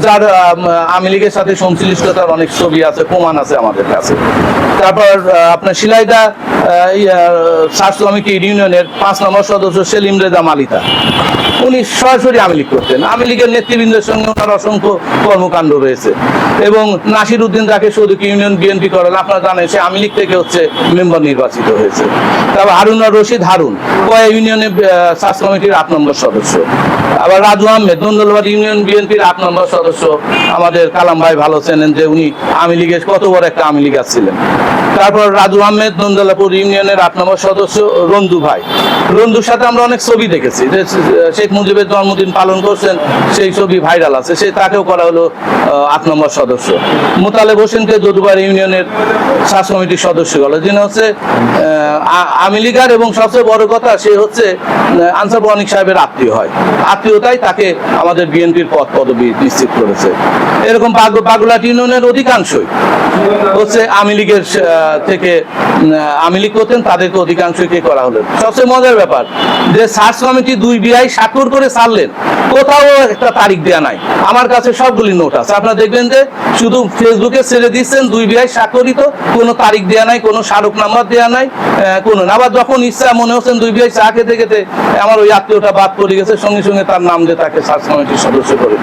যার আওয়ামী লীগের সাথে সংশ্লিষ্টতার অনেক ছবি আছে, প্রমাণ আছে আমাদের কাছে। তারপর আপনার শিলাইদা সার্চ কমিটি ইউনিয়নের 5 নম্বর সদস্য সেলিম রেজা মালিতা, উনি সরাসরি আওয়ামী লীগ করতেন। আওয়ামী লীগের নেতৃবৃন্দের সঙ্গে ওনার অসংখ্য কর্মকাণ্ড রয়েছে। এবং নাসির উদ্দিন যাকে সৌদিক ইউনিয়ন বিএনপি করেন, আপনারা জানেন সে আওয়ামী লীগ থেকে মেম্বার নির্বাচিত হয়েছে। তারপর হারুন রশিদ হারুন কয়া ইউনিয়নের সার্চ কমিটির 8 নম্বর সদস্য। আবার রাজু আহমেদ নন্দলবাড়ি ইউনিয়ন বিএনপির 8 নম্বর সদস্য। আমাদের কালাম ভাই ভালো চেনেন যে উনি আওয়ামী লীগের কত বড় একটা আওয়ামী লীগ ছিলেন। তারপর রাজু আহমেদ নন্দলাপুর ইউনিয়নের 8 নম্বর সদস্য। রন্দু ভাই, রন্দুর সাথে আমরা অনেক ছবি দেখেছি যে শেখ মুজিবের জন্মদিন পালন করছেন, সেই ছবি ভাইরাল আছে, তাকেও করা হলো 8 নম্বর সদস্য। মোতালেব হোসেনকে যদুবাড়ি ইউনিয়নের সার্চ কমিটির সদস্য হলো, যিনি হচ্ছে আওয়ামী লীগার, এবং সবচেয়ে বড় কথা সে হচ্ছে আনসার বণিক সাহেবের আত্মীয় হয়। আত্মীয়তাই তাকে আমাদের বিএনপির পদবি নিশ্চিত করেছে। এরকম বাগুলাট ইউনিয়নের অধিকাংশই হচ্ছে আওয়ামী লীগের থেকে আওয়ামী লীগ করতেন, তাদেরকে অধিকাংশকে করা হলো। সবচেয়ে মজার ব্যাপার যে সার্চ কমিটি 2 বিআই স্বাক্ষর করে ছাড়লেন, কোথাও একটা তারিখ দেয়া নাই। আমার কাছে সবগুলি নোট আছে, আপনারা দেখবেন যে শুধু ফেসবুকে ছেড়ে দিচ্ছেন 2 বিআই স্বাক্ষরিত, কোনো তারিখ দেয়া নাই, কোনো স্মারক নাম্বার দেয়া নাই, কোনো না। আবার যখন ইচ্ছা মনে হচ্ছেন 2 বিআই চা খেতে খেতে আমার ওই আত্মীয়টা বাদ পড়ে গেছে, সঙ্গে সঙ্গে তার নাম দিয়ে তাকে সার্চ কমিটির সদস্য করে দিই।